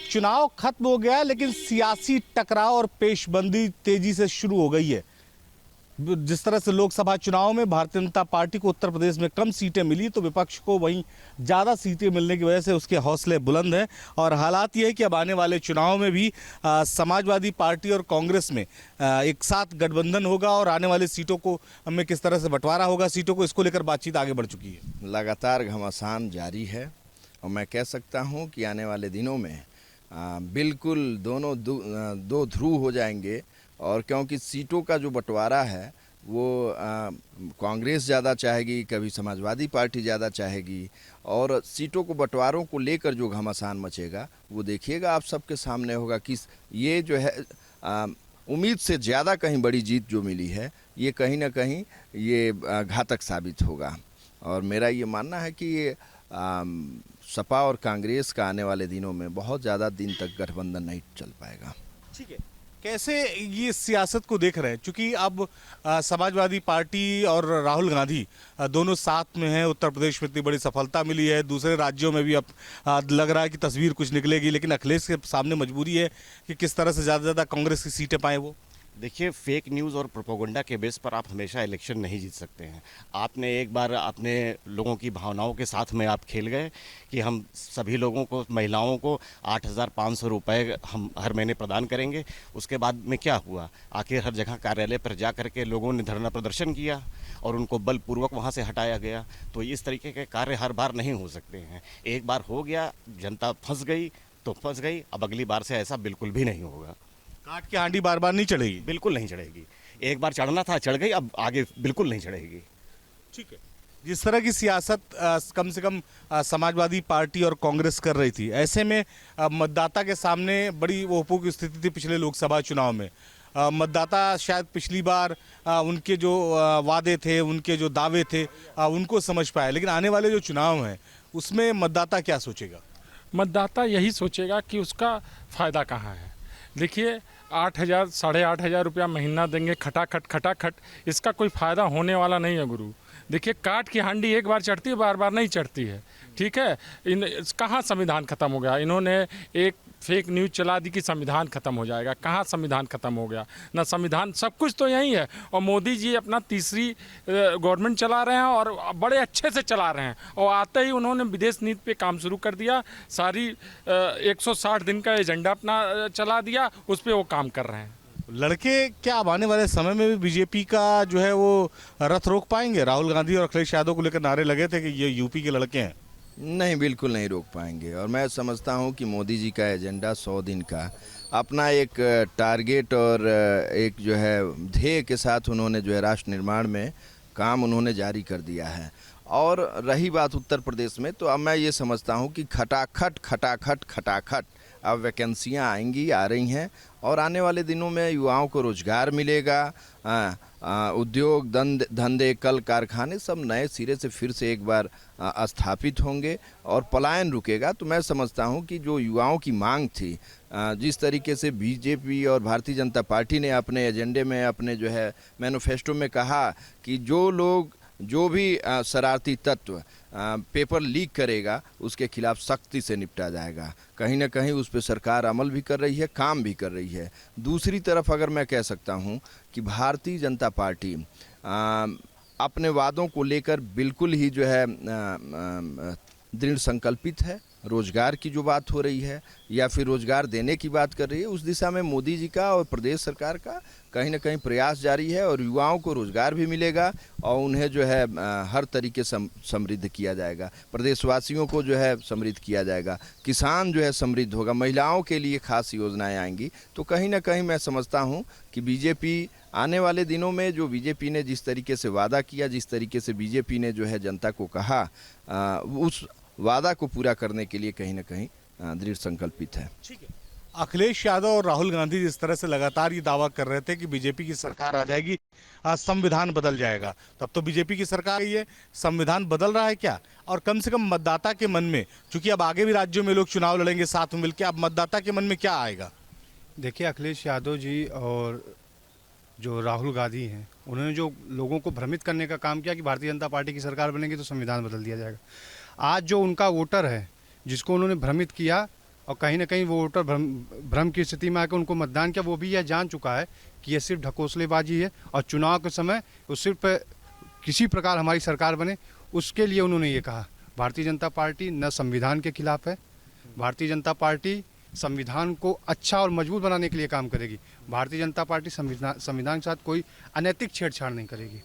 चुनाव खत्म हो गया लेकिन सियासी टकराव और पेशबंदी तेजी से शुरू हो गई है। जिस तरह से लोकसभा चुनाव में भारतीय जनता पार्टी को उत्तर प्रदेश में कम सीटें मिली तो विपक्ष को वहीं ज़्यादा सीटें मिलने की वजह से उसके हौसले बुलंद हैं। और हालात ये है कि अब आने वाले चुनाव में भी समाजवादी पार्टी और कांग्रेस में एक साथ गठबंधन होगा और आने वाली सीटों को में किस तरह से बंटवारा होगा सीटों को, इसको लेकर बातचीत आगे बढ़ चुकी है। लगातार घमासान जारी है और मैं कह सकता हूं कि आने वाले दिनों में बिल्कुल दोनों दो ध्रुव हो जाएंगे। और क्योंकि सीटों का जो बंटवारा है वो कांग्रेस ज़्यादा चाहेगी, कभी समाजवादी पार्टी ज़्यादा चाहेगी, और सीटों को बंटवारों को लेकर जो घमासान मचेगा वो देखिएगा आप सबके सामने होगा कि ये जो है उम्मीद से ज़्यादा कहीं बड़ी जीत जो मिली है ये कहीं ना कहीं ये घातक साबित होगा। और मेरा ये मानना है कि ये सपा और कांग्रेस का आने वाले दिनों में बहुत ज़्यादा दिन तक गठबंधन नहीं चल पाएगा। ठीक है, कैसे ये सियासत को देख रहे हैं, क्योंकि अब समाजवादी पार्टी और राहुल गांधी दोनों साथ में हैं। उत्तर प्रदेश में इतनी बड़ी सफलता मिली है, दूसरे राज्यों में भी अब लग रहा है कि तस्वीर कुछ निकलेगी, लेकिन अखिलेश के सामने मजबूरी है कि किस तरह से ज़्यादा से ज़्यादा कांग्रेस की सीटें पाएँ वो। देखिए, फेक न्यूज़ और प्रोपोगंडा के बेस पर आप हमेशा इलेक्शन नहीं जीत सकते हैं। आपने एक बार अपने लोगों की भावनाओं के साथ में आप खेल गए कि हम सभी लोगों को, महिलाओं को 8,500 रुपये हम हर महीने प्रदान करेंगे। उसके बाद में क्या हुआ? आखिर हर जगह कार्यालय पर जा कर के लोगों ने धरना प्रदर्शन किया और उनको बलपूर्वक वहाँ से हटाया गया। तो इस तरीके के कार्य हर बार नहीं हो सकते हैं। एक बार हो गया, जनता फंस गई तो फंस गई। अब अगली बार से ऐसा बिल्कुल भी नहीं होगा। काट की हांडी बार बार नहीं चढ़ेगी। बिल्कुल नहीं चढ़ेगी। एक बार चढ़ना था, चढ़ गई, अब आगे बिल्कुल नहीं चढ़ेगी। ठीक है, जिस तरह की सियासत कम से कम समाजवादी पार्टी और कांग्रेस कर रही थी, ऐसे में मतदाता के सामने बड़ी ओपू की स्थिति थी पिछले लोकसभा चुनाव में। मतदाता शायद पिछली बार उनके जो वादे थे, उनके जो दावे थे, उनको समझ पाए, लेकिन आने वाले जो चुनाव हैं उसमें मतदाता क्या सोचेगा? मतदाता यही सोचेगा कि उसका फ़ायदा कहाँ है। देखिए, 8,000 8,500 रुपया महीना देंगे खटाखट, इसका कोई फ़ायदा होने वाला नहीं है गुरु। देखिए, काट की हांडी एक बार चढ़ती है, बार बार नहीं चढ़ती है। ठीक है, कहाँ संविधान ख़त्म हो गया? इन्होंने एक फेक न्यूज़ चला दी कि संविधान ख़त्म हो जाएगा। कहाँ संविधान ख़त्म हो गया? ना संविधान, सब कुछ तो यही है। और मोदी जी अपना तीसरी गवर्नमेंट चला रहे हैं और बड़े अच्छे से चला रहे हैं। और आते ही उन्होंने विदेश नीति पे काम शुरू कर दिया। सारी 160 दिन का एजेंडा अपना चला दिया, उस पर वो काम कर रहे हैं। लड़के क्या अब आने वाले समय में भी बीजेपी का जो है वो रथ रोक पाएंगे? राहुल गांधी और अखिलेश यादव को लेकर नारे लगे थे कि ये यूपी के लड़के हैं। नहीं, बिल्कुल नहीं रोक पाएंगे। और मैं समझता हूं कि मोदी जी का एजेंडा 100 दिन का अपना एक टारगेट और एक जो है ध्येय के साथ उन्होंने जो है राष्ट्र निर्माण में काम उन्होंने जारी कर दिया है। और रही बात उत्तर प्रदेश में, तो अब मैं ये समझता हूं कि खटाखट अब वैकेंसियां आएंगी, आ रही हैं, और आने वाले दिनों में युवाओं को रोजगार मिलेगा। उद्योग धंधे, कल कारखाने सब नए सिरे से फिर से एक बार स्थापित होंगे और पलायन रुकेगा। तो मैं समझता हूं कि जो युवाओं की मांग थी, जिस तरीके से बीजेपी और भारतीय जनता पार्टी ने अपने एजेंडे में, अपने जो है मैनिफेस्टो में कहा कि जो भी शरारती तत्व पेपर लीक करेगा उसके खिलाफ सख्ती से निपटा जाएगा। कहीं ना कहीं उस पर सरकार अमल भी कर रही है, काम भी कर रही है। दूसरी तरफ अगर मैं कह सकता हूं कि भारतीय जनता पार्टी अपने वादों को लेकर बिल्कुल ही जो है दृढ़ संकल्पित है। रोजगार की जो बात हो रही है या फिर रोजगार देने की बात कर रही है, उस दिशा में मोदी जी का और प्रदेश सरकार का कहीं ना कहीं प्रयास जारी है। और युवाओं को रोजगार भी मिलेगा और उन्हें जो है हर तरीके से समृद्ध किया जाएगा। प्रदेशवासियों को जो है समृद्ध किया जाएगा, किसान जो है समृद्ध होगा, महिलाओं के लिए खास योजनाएं आएंगी। तो कहीं ना कहीं मैं समझता हूं कि बीजेपी आने वाले दिनों में, जो बीजेपी ने जिस तरीके से वादा किया, जिस तरीके से बीजेपी ने जो है जनता को कहा, उस वादा को पूरा करने के लिए कहीं ना कहीं दृढ़ संकल्पित है। ठीक है, अखिलेश यादव और राहुल गांधी जिस तरह से लगातार ये दावा कर रहे थे कि बीजेपी की सरकार आ जाएगी, संविधान बदल जाएगा, तब तो बीजेपी की सरकार ही है, संविधान बदल रहा है क्या? और कम से कम मतदाता के मन में, चूंकि अब आगे भी राज्यों में लोग चुनाव लड़ेंगे साथ में मिलकर, अब मतदाता के मन में क्या आएगा? देखिए, अखिलेश यादव जी और जो राहुल गांधी हैं, उन्होंने जो लोगों को भ्रमित करने का काम किया कि भारतीय जनता पार्टी की सरकार बनेगी तो संविधान बदल दिया जाएगा। आज जो उनका वोटर है जिसको उन्होंने भ्रमित किया, और कहीं ना कहीं वो वोटर भ्रम की स्थिति में आकर उनको मतदान किया। वो भी यह जान चुका है कि यह सिर्फ ढकोसलेबाजी है और चुनाव के समय वो सिर्फ किसी प्रकार हमारी सरकार बने उसके लिए उन्होंने ये कहा। भारतीय जनता पार्टी न संविधान के खिलाफ है, भारतीय जनता पार्टी संविधान को अच्छा और मजबूत बनाने के लिए काम करेगी। भारतीय जनता पार्टी संविधान के साथ कोई अनैतिक छेड़छाड़ नहीं करेगी।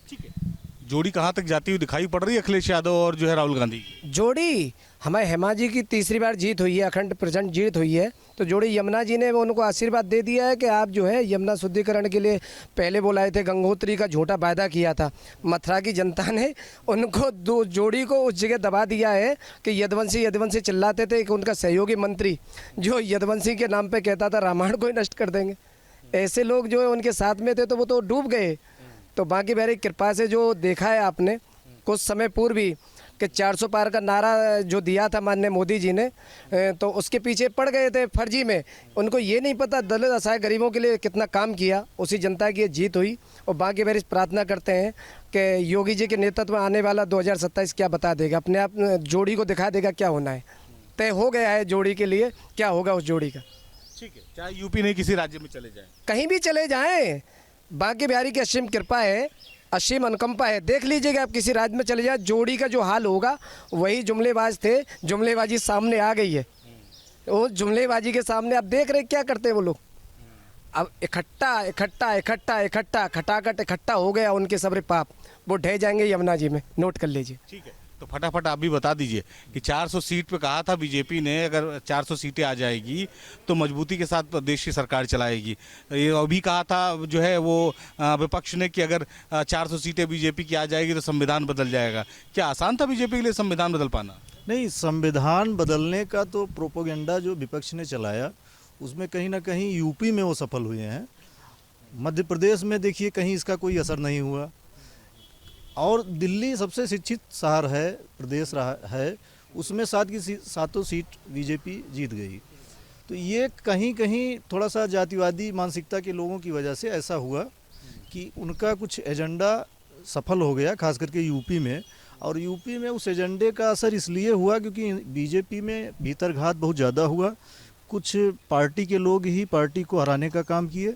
ठीक है, जोड़ी कहाँ तक जाती हुई दिखाई पड़ रही है अखिलेश यादव और जो है राहुल गांधी की? जोड़ी हमारे हेमा जी की तीसरी बार जीत हुई है, अखंड प्रचंड जीत हुई है। तो जोड़ी यमुना जी ने उनको आशीर्वाद दे दिया है कि आप जो है यमुना शुद्धिकरण के लिए पहले बुलाए थे, गंगोत्री का झूठा वायदा किया था। मथुरा की जनता ने उनको दो जोड़ी को उस जगह दबा दिया है कि यदुवंशी चिल्लाते थे कि उनका सहयोगी मंत्री जो यदुवंशी के नाम पर कहता था रामायण को ही नष्ट कर देंगे। ऐसे लोग जो है उनके साथ में थे तो वो तो डूब गए। तो बाकी बिहारी की कृपा से जो देखा है आपने कुछ समय पूर्व भी कि 400 पार का नारा जो दिया था माननीय मोदी जी ने, तो उसके पीछे पड़ गए थे फर्जी में। उनको ये नहीं पता दलित असहाय गरीबों के लिए कितना काम किया, उसी जनता की ये जीत हुई। और बाकी बिहारी प्रार्थना करते हैं कि योगी जी के नेतृत्व में आने वाला 2027 क्या बता देगा, अपने आप जोड़ी को दिखा देगा क्या होना है। तय हो गया है जोड़ी के लिए क्या होगा उस जोड़ी का। ठीक है, चाहे यूपी नहीं किसी राज्य में चले जाएं, कहीं भी चले जाएं, बाकी बिहारी की असीम कृपा है, असीम अनुकंपा है। देख लीजिएगा आप किसी राज्य में चले जाए, जोड़ी का जो हाल होगा वही जुमलेबाज थे, जुमलेबाजी सामने आ गई है। वो जुमलेबाजी के सामने आप देख रहे क्या करते हैं वो लोग। अब इकट्ठा खटाखट इकट्ठा हो गया उनके सबरे पाप, वो ढह जाएंगे यमुना जी में। नोट कर लीजिए। ठीक है, तो फटाफट आप भी बता दीजिए कि 400 सीट पे कहा था बीजेपी ने, अगर 400 सीटें आ जाएगी तो मजबूती के साथ प्रदेश की सरकार चलाएगी। ये अभी कहा था जो है वो विपक्ष ने कि अगर 400 सीटें बीजेपी की आ जाएगी तो संविधान बदल जाएगा। क्या आसान था बीजेपी के लिए संविधान बदल पाना? नहीं, संविधान बदलने का तो प्रोपोगेंडा जो विपक्ष ने चलाया उसमें कहीं ना कहीं यूपी में वो सफल हुए हैं। मध्य प्रदेश में देखिए कहीं इसका कोई असर नहीं हुआ। और दिल्ली सबसे शिक्षित शहर है, प्रदेश रहा है, उसमें 7 की 7 सीट बीजेपी जीत गई। तो ये कहीं कहीं थोड़ा सा जातिवादी मानसिकता के लोगों की वजह से ऐसा हुआ कि उनका कुछ एजेंडा सफल हो गया, खास करके यूपी में। और यूपी में उस एजेंडे का असर इसलिए हुआ क्योंकि बीजेपी में भीतरघात बहुत ज़्यादा हुआ। कुछ पार्टी के लोग ही पार्टी को हराने का काम किए।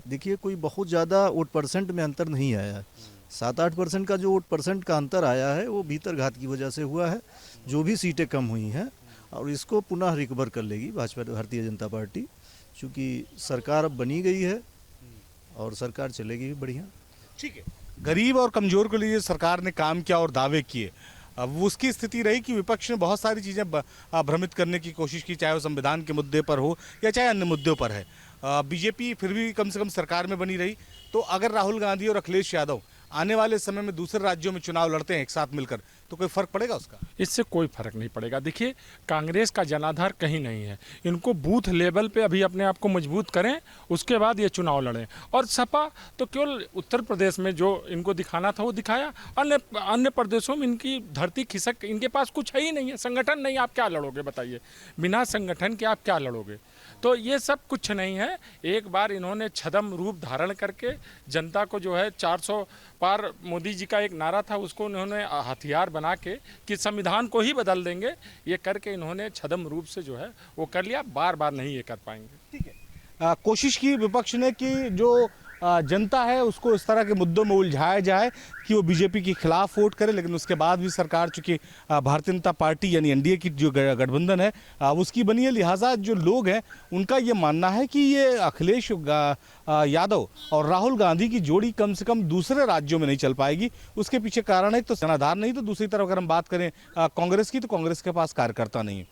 देखिए कोई बहुत ज़्यादा वोट परसेंट में अंतर नहीं आया है। 7-8% का जो वोट परसेंट का अंतर आया है वो भीतरघात की वजह से हुआ है। जो भी सीटें कम हुई हैं और इसको पुनः रिकवर कर लेगी भाजपा भारतीय जनता पार्टी, चूँकि सरकार अब बनी गई है और सरकार चलेगी भी बढ़िया। ठीक है, गरीब और कमजोर के लिए सरकार ने काम किया और दावे किए। अब उसकी स्थिति रही कि विपक्ष ने बहुत सारी चीज़ें भ्रमित करने की कोशिश की, चाहे वो संविधान के मुद्दे पर हो या चाहे अन्य मुद्दों पर है। बीजेपी फिर भी कम से कम सरकार में बनी रही। तो अगर राहुल गांधी और अखिलेश यादव आने वाले समय में दूसरे राज्यों में चुनाव लड़ते हैं एक साथ मिलकर, तो कोई फर्क पड़ेगा उसका? इससे कोई फर्क नहीं पड़ेगा। देखिए कांग्रेस का जनाधार कहीं नहीं है। इनको बूथ लेवल पे अभी अपने आप को मजबूत करें, उसके बाद ये चुनाव लड़ें। और सपा तो केवल उत्तर प्रदेश में जो इनको दिखाना था वो दिखाया, अन्य प्रदेशों में इनकी धरती खिसक, इनके पास कुछ है ही नहीं है, संगठन नहीं। आप क्या लड़ोगे बताइए, बिना संगठन के आप क्या लड़ोगे? तो ये सब कुछ नहीं है। एक बार इन्होंने छद्म रूप धारण करके जनता को जो है 400 पार मोदी जी का एक नारा था उसको उन्होंने हथियार बना के कि संविधान को ही बदल देंगे, ये करके इन्होंने छद्म रूप से जो है वो कर लिया। बार बार नहीं ये कर पाएंगे। ठीक है, कोशिश की विपक्ष ने कि जो जनता है उसको इस तरह के मुद्दों में उलझाया जाए कि वो बीजेपी के खिलाफ वोट करे, लेकिन उसके बाद भी सरकार चूँकि भारतीय जनता पार्टी यानी एनडीए की जो गठबंधन है उसकी बनी है, लिहाजा जो लोग हैं उनका ये मानना है कि ये अखिलेश यादव और राहुल गांधी की जोड़ी कम से कम दूसरे राज्यों में नहीं चल पाएगी। उसके पीछे कारण है तो जनाधार नहीं, तो दूसरी तरफ अगर हम बात करें कांग्रेस की, तो कांग्रेस के पास कार्यकर्ता नहीं है।